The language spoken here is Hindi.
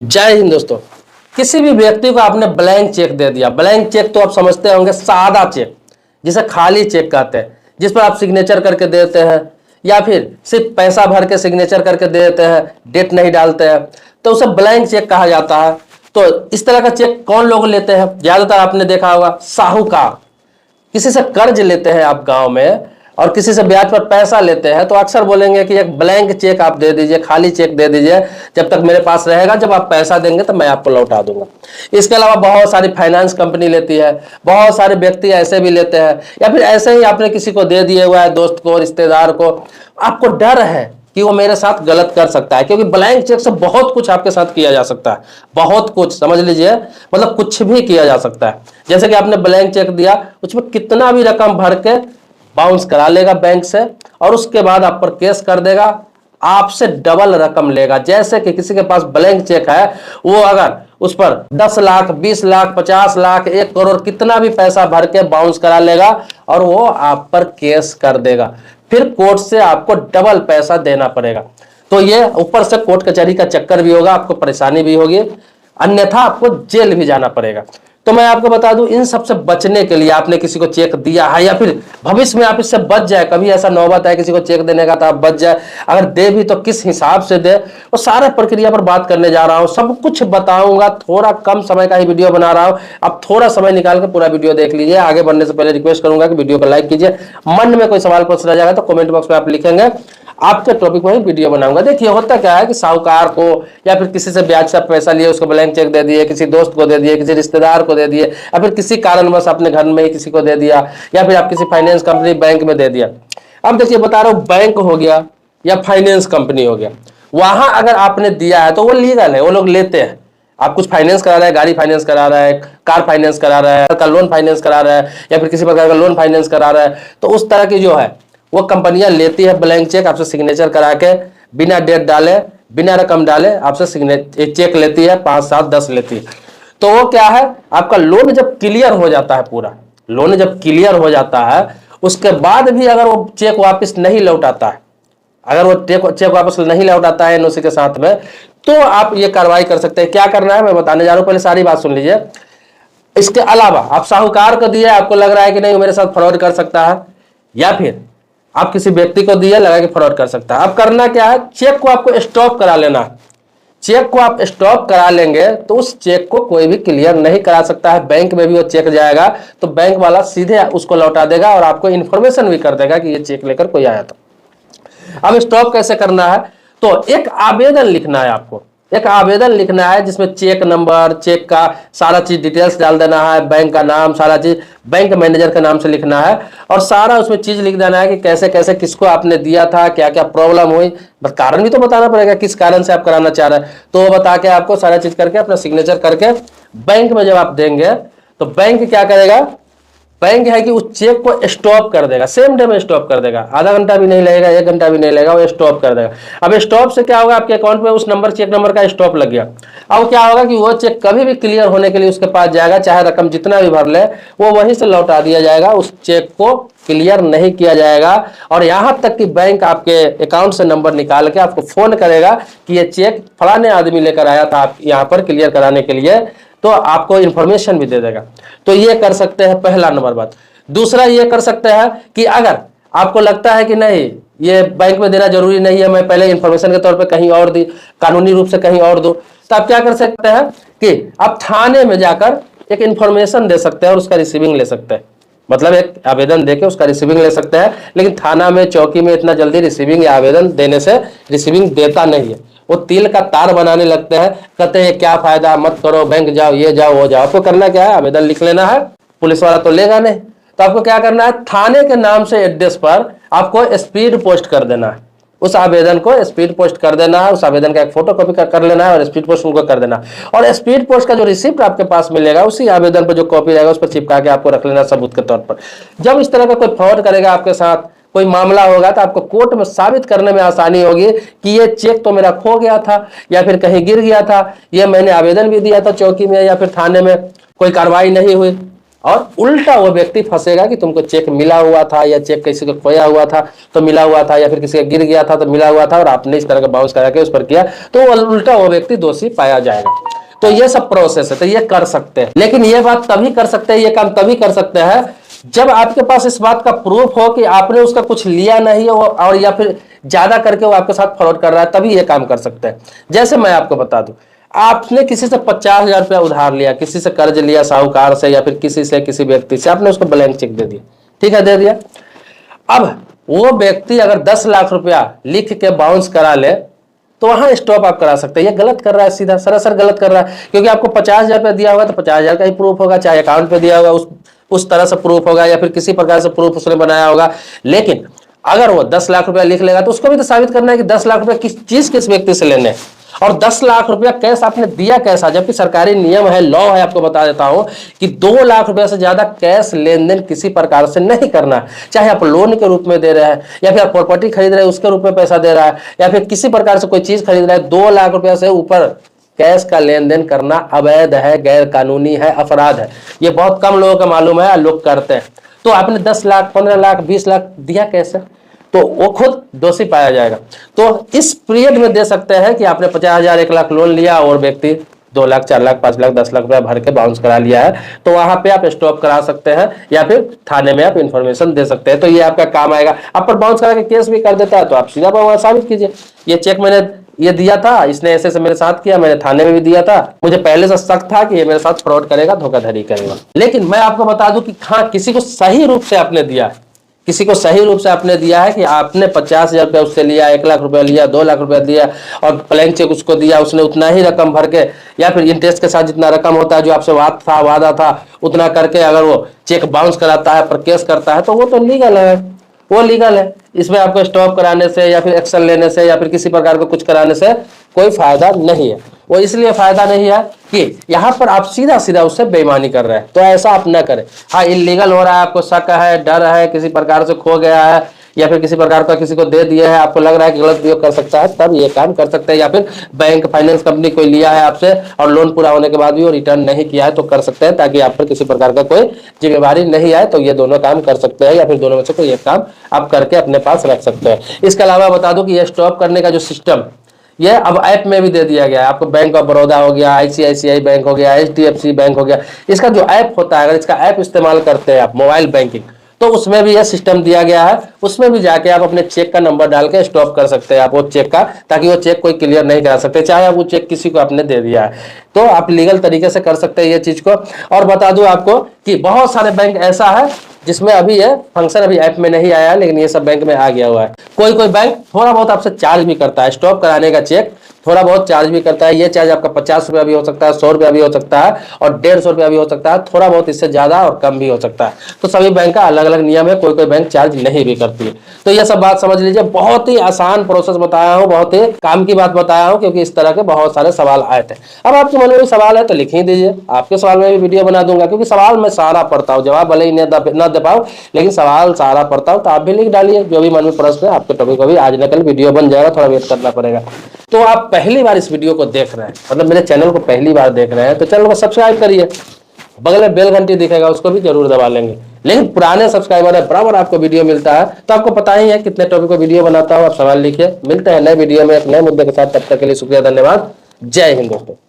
जय हिंद दोस्तों। किसी भी व्यक्ति को आपने ब्लैंक चेक दे दिया। ब्लैंक चेक तो आप समझते होंगे, सादा चेक जिसे खाली चेक कहते हैं, जिस पर आप सिग्नेचर करके देते हैं या फिर सिर्फ पैसा भर के सिग्नेचर करके दे देते हैं, डेट नहीं डालते हैं, तो उसे ब्लैंक चेक कहा जाता है। तो इस तरह का चेक कौन लोग लेते हैं? ज्यादातर आपने देखा होगा साहूकार। किसी से कर्ज लेते हैं आप गांव में और किसी से ब्याज पर पैसा लेते हैं, तो अक्सर बोलेंगे कि एक ब्लैंक चेक आप दे दीजिए, खाली चेक दे दीजिए, जब तक मेरे पास रहेगा, जब आप पैसा देंगे तो मैं आपको लौटा दूंगा। इसके अलावा बहुत सारी फाइनेंस कंपनी लेती है, बहुत सारे व्यक्ति ऐसे भी लेते हैं, या फिर ऐसे ही आपने किसी को दे दिए हुआ है, दोस्त को, रिश्तेदार को, आपको डर है कि वो मेरे साथ गलत कर सकता है, क्योंकि ब्लैंक चेक से बहुत कुछ आपके साथ किया जा सकता है। बहुत कुछ समझ लीजिए, मतलब कुछ भी किया जा सकता है। जैसे कि आपने ब्लैंक चेक दिया, उसमें कितना भी रकम भर के बाउंस करा लेगा बैंक से, और उसके बाद आप पर केस कर देगा, आपसे डबल रकम लेगा। जैसे कि किसी के पास ब्लैंक चेक है, वो अगर उस पर 10 लाख, 20 लाख, 50 लाख, 1 करोड़ कितना भी पैसा भर के बाउंस करा लेगा और वो आप पर केस कर देगा। फिर कोर्ट से आपको डबल पैसा देना पड़ेगा। तो ये ऊपर से कोर्ट कचहरी का चक्कर भी होगा, आपको परेशानी भी होगी, अन्यथा आपको जेल भी जाना पड़ेगा। तो मैं आपको बता दूं, इन सब से बचने के लिए आपने किसी को चेक दिया है या फिर भविष्य में आप इससे बच जाए, कभी ऐसा नौबत है किसी को चेक देने का तो आप बच जाए, अगर दे भी तो किस हिसाब से दे, वो सारे प्रक्रिया पर बात करने जा रहा हूं, सब कुछ बताऊंगा। थोड़ा कम समय का ही वीडियो बना रहा हूं, आप थोड़ा समय निकाल के पूरा वीडियो देख लीजिए। आगे बढ़ने से पहले रिक्वेस्ट करूंगा कि वीडियो को लाइक कीजिए। मन में कोई सवाल प्रश्न रह जाएगा तो कमेंट बॉक्स में आप लिखेंगे, आपके टॉपिक में ही वीडियो बनाऊंगा। देखिए होता क्या है कि साहूकार को या फिर किसी से ब्याज से पैसा लिए, उसको ब्लैंक चेक दे दिए, किसी दोस्त को दे दिए, किसी रिश्तेदार को दे दिए, या फिर किसी कारणवश अपने घर में ही किसी को दे दिया, या फिर आप किसी फाइनेंस कंपनी बैंक में दे दिया। अब देखिए बता रहा हूं, बैंक हो गया या फाइनेंस कंपनी हो गया, वहां अगर आपने दिया है तो वो लीगल है, वो लोग लेते हैं। आप कुछ फाइनेंस करा रहे हैं, गाड़ी फाइनेंस करा रहा है, कार फाइनेंस करा रहा है, का लोन फाइनेंस करा रहा है, या फिर किसी प्रकार का लोन फाइनेंस करा रहा है, तो उस तरह की जो है वो कंपनियां लेती है ब्लैंक चेक, आपसे सिग्नेचर करा के, बिना डेट डाले, बिना रकम डाले आपसे चेक लेती है, 5, 7, 10 लेती है। तो वो क्या है, आपका लोन जब क्लियर हो जाता है, पूरा लोन जब क्लियर हो जाता है, उसके बाद भी अगर वो चेक वापस नहीं लौटाता है, अगर वो चेक वापस नहीं लौटाता है एनओसी के साथ में, तो आप ये कार्रवाई कर सकते हैं। क्या करना है मैं बताने जा रहा हूं, पहले सारी बात सुन लीजिए। इसके अलावा आप साहूकार को दिया, आपको लग रहा है कि नहीं मेरे साथ फ्रॉड कर सकता है, या फिर आप किसी व्यक्ति को दिया, लगा कि फ्रॉड कर सकता है, अब करना क्या है, चेक को आपको स्टॉप करा लेना है। चेक को आप स्टॉप करा लेंगे तो उस चेक को कोई भी क्लियर नहीं करा सकता है। बैंक में भी वो चेक जाएगा तो बैंक वाला सीधे उसको लौटा देगा और आपको इंफॉर्मेशन भी कर देगा कि ये चेक लेकर कोई आया था। अब स्टॉप कैसे करना है, तो एक आवेदन लिखना है आपको, एक आवेदन लिखना है जिसमें चेक नंबर, चेक का सारा चीज डिटेल्स डाल देना है, बैंक का नाम, सारा चीज बैंक मैनेजर के नाम से लिखना है, और सारा उसमें चीज लिख देना है कि कैसे कैसे किसको आपने दिया था, क्या क्या प्रॉब्लम हुई, बस कारण भी तो बताना पड़ेगा किस कारण से आप कराना चाह रहे हैं। तो वो बता के आपको सारा चीज करके अपना सिग्नेचर करके बैंक में जब आप देंगे तो बैंक क्या करेगा, बैंक है कि उस चेक को स्टॉप कर देगा, सेम डे में स्टॉप कर देगा, आधा घंटा भी नहीं लगेगा, 1 घंटा भी नहीं लगेगा, वो स्टॉप कर देगा। अब स्टॉप से क्या होगा, आपके अकाउंट में उस नंबर, चेक नंबर का स्टॉप लग गया। अब क्या होगा कि वो चेक कभी भी क्लियर होने के लिए उसके पास जाएगा, चाहे रकम जितना भी भर ले, वो वहीं से लौटा दिया जाएगा, उस चेक को क्लियर नहीं किया जाएगा। और यहां तक कि बैंक आपके अकाउंट से नंबर निकाल के आपको फोन करेगा कि ये चेक फलाने आदमी लेकर आया था आप यहाँ पर क्लियर कराने के लिए, तो आपको इंफॉर्मेशन भी दे देगा। तो ये कर सकते हैं, पहला नंबर बात। दूसरा ये कर सकते हैं कि अगर आपको लगता है कि नहीं ये बैंक में देना जरूरी नहीं है, मैं पहले इंफॉर्मेशन के तौर पे कहीं और दी, कानूनी रूप से कहीं और दूं, तो आप क्या कर सकते हैं कि आप थाने में जाकर एक इंफॉर्मेशन दे सकते हैं और उसका रिसीविंग ले सकते हैं। मतलब एक आवेदन देके उसका रिसीविंग ले सकते हैं, लेकिन थाना में, चौकी में इतना जल्दी रिसीविंग या आवेदन देने से रिसीविंग देता नहीं है। वो तिल का तार बनाने लगते हैं, कहते हैं क्या फायदा, मत करो, बैंक जाओ, ये जाओ, वो जाओ। आपको करना क्या है, आवेदन लिख लेना है, पुलिस वाला तो लेगा नहीं, तो आपको क्या करना है, थाने के नाम से एड्रेस पर आपको स्पीड पोस्ट कर देना है, उस आवेदन को स्पीड पोस्ट कर देना है, उस आवेदन का एक फोटो कॉपी कर लेना है और स्पीड पोस्ट उनको कर देना। और स्पीड पोस्ट का जो रिसिप्ट आपके पास मिलेगा, उसी आवेदन पर जो कॉपी रहेगा उस पर चिपका के आपको रख लेना सबूत के तौर पर। जब इस तरह का कोई फ्रॉड करेगा आपके साथ, कोई मामला होगा, तो आपको कोर्ट में साबित करने में आसानी होगी कि ये चेक तो मेरा खो गया था या फिर कहीं गिर गया था, ये मैंने आवेदन भी दिया था चौकी में या फिर थाने में, कोई कार्रवाई नहीं हुई, और उल्टा वो व्यक्ति फंसेगा कि तुमको चेक मिला हुआ था, या चेक किसी को खोया हुआ था तो मिला हुआ था, या फिर किसी का गिर गया था तो मिला हुआ था और आपने इस तरह का बाउंस करा के उस पर किया, तो उल्टा वो व्यक्ति दोषी पाया जाएगा। तो ये सब प्रोसेस है, तो ये कर सकते हैं। लेकिन ये बात तभी कर सकते हैं, ये काम तभी कर सकते हैं जब आपके पास इस बात का प्रूफ हो कि आपने उसका कुछ लिया नहीं हो, और या फिर ज्यादा करके वो आपके साथ फ्रॉड कर रहा है, तभी ये काम कर सकते हैं। जैसे मैं आपको बता दूं, आपने किसी से 50,000 रुपया उधार लिया, किसी से कर्ज लिया, साहूकार से या फिर किसी से, किसी व्यक्ति से, आपने उसको ब्लैंक चेक दे दिया, ठीक है, दे दिया। अब वो व्यक्ति अगर 10 लाख रुपया लिख के बाउंस करा ले तो वहां स्टॉप आप करा सकते हैं। ये गलत कर रहा है, सीधा सरासर गलत कर रहा है, क्योंकि आपको 50,000 रुपया दिया होगा तो 50,000 का ही प्रूफ होगा, चाहे अकाउंट पे दिया होगा उस तरह से प्रूफ होगा, या फिर किसी प्रकार से प्रूफ उसने बनाया होगा। लेकिन अगर वो 10 लाख रुपया लिख लेगा तो उसको भी तो साबित करना है कि 10 लाख रुपया किस चीज, किस व्यक्ति से लेने, और 10 लाख रुपया कैश आपने दिया कैसा, जबकि सरकारी नियम है, लॉ है। आपको बता देता हूं कि 2 लाख रुपया से ज्यादा कैश लेन देन किसी प्रकार से नहीं करना, चाहे आप लोन के रूप में दे रहे हैं, या फिर आप प्रॉपर्टी खरीद रहे हैं उसके रूप में पैसा दे रहा है, या फिर किसी प्रकार से कोई चीज खरीद रहा है। 2 लाख रुपया से ऊपर कैश का लेन देन करना अवैध है, गैर कानूनी है, अपराध है। ये बहुत कम लोगों को मालूम है, लोग करते हैं। तो आपने 10 लाख, 15 लाख, 20 लाख दिया कैसे, तो वो खुद दोषी पाया जाएगा। तो इस पीरियड में दे सकते हैं कि आपने 50,000, 1 लाख लोन लिया और व्यक्ति 2 लाख, 4 लाख, 5 लाख, 10 लाख रुपया भर के बाउंस करा लिया है, तो वहां पे आप स्टॉप करा सकते हैं, या फिर थाने में आप इंफॉर्मेशन दे सकते हैं। तो ये आपका काम आएगा। आप पर बाउंस करा के केस भी कर देता है तो आप सीधा वहां साबित कीजिए, ये चेक मैंने ये दिया था, इसने ऐसे से मेरे साथ किया, मैंने थाने में भी दिया था, मुझे पहले से शक था कि ये मेरे साथ फ्रॉड करेगा, धोखाधड़ी करेगा। लेकिन मैं आपको बता दूं कि हाँ, किसी को सही रूप से आपने दिया है, किसी को सही रूप से आपने दिया है कि आपने 50,000 रुपया उससे लिया, 1 लाख रुपया लिया, 2 लाख रुपया दिया, और ब्लैंक चेक उसको दिया, उसने उतना ही रकम भर के, या फिर इंटरेस्ट के साथ जितना रकम होता है जो आपसे वादा था उतना करके अगर वो चेक बाउंस कराता है, पर केस करता है, तो वो तो लीगल है, वो लीगल है। इसमें आपको स्टॉप कराने से, या फिर एक्शन लेने से, या फिर किसी प्रकार को कुछ कराने से कोई फायदा नहीं है। वो इसलिए फायदा नहीं है कि यहाँ पर आप सीधा सीधा उससे बेईमानी कर रहे हैं, तो ऐसा आप न करें। हाँ, इलीगल हो रहा है, आपको शक है, डर है, किसी प्रकार से खो गया है, या फिर किसी प्रकार का किसी को दे दिया है, आपको लग रहा है कि गलत उपयोग कर सकता है, तब ये काम कर सकते हैं। या फिर बैंक, फाइनेंस कंपनी कोई लिया है आपसे और लोन पूरा होने के बाद भी वो रिटर्न नहीं किया है, तो कर सकते हैं, ताकि आप पर किसी प्रकार का कोई जिम्मेवारी नहीं आए। तो ये दोनों काम कर सकते हैं, या फिर दोनों में से कोई एक काम आप करके अपने पास रख सकते हैं। इसके अलावा बता दूं कि ये स्टॉप करने का जो सिस्टम, ये अब ऐप में भी दे दिया गया है। आपको बैंक ऑफ बड़ौदा हो गया, ICICI बैंक हो गया, HDFC बैंक हो गया, इसका जो ऐप होता है, अगर इसका ऐप इस्तेमाल करते हैं आप मोबाइल बैंकिंग, तो उसमें भी यह सिस्टम दिया गया है। उसमें भी जाके आप अपने चेक का नंबर डाल के स्टॉप कर सकते हैं आप वो चेक का, ताकि वो चेक कोई क्लियर नहीं करा सकते, चाहे आप वो चेक किसी को आपने दे दिया है, तो आप लीगल तरीके से कर सकते हैं ये चीज को। और बता दूं आपको कि बहुत सारे बैंक ऐसा है जिसमें अभी ये फंक्शन अभी ऐप में नहीं आया है, लेकिन ये सब बैंक में आ गया हुआ है। कोई कोई बैंक थोड़ा बहुत आपसे चार्ज भी करता है, स्टॉप कराने का चेक थोड़ा बहुत चार्ज भी करता है। ये चार्ज आपका 50 रुपया भी हो सकता है, 100 रुपया भी हो सकता है, और 150 रुपया भी हो सकता है, थोड़ा बहुत इससे ज्यादा और कम भी हो सकता है। तो सभी बैंक का अलग अलग नियम है, कोई कोई बैंक चार्ज नहीं भी करती है। तो ये सब बात समझ लीजिए, बहुत ही आसान प्रोसेस बताया हूँ, बहुत ही काम की बात बताया हूँ, क्योंकि इस तरह के बहुत सारे सवाल आए थे। अब आपके मन में भी सवाल है तो लिख ही दीजिए, आपके सवाल में भी वीडियो बना दूंगा, क्योंकि सवाल मैं सारा पढ़ता हूँ, जवाब भले ही न दे पाऊँ, लेकिन सवाल सारा पढ़ता हूँ। तो आप भी लिख डालिए जो भी मन में प्रश्न है आपके टॉपिक को, भी आज न कल वीडियो बन जाएगा, थोड़ा वेट करना पड़ेगा। तो आप पहली बार इस वीडियो को देख रहे हैं, मतलब मेरे चैनल को पहली बार देख रहे हैं, तो चैनल को सब्सक्राइब करिए, बगल में बेल घंटी दिखेगा उसको भी जरूर दबा लेंगे। लेकिन पुराने सब्सक्राइबर है, बराबर आपको वीडियो मिलता है, तो आपको पता ही है कितने टॉपिक को वीडियो बनाता हूं। आप सवाल लिखिए, मिलते हैं नए वीडियो में एक नए मुद्दे के साथ, तब तक के लिए शुक्रिया, धन्यवाद, जय हिंद दोस्तों।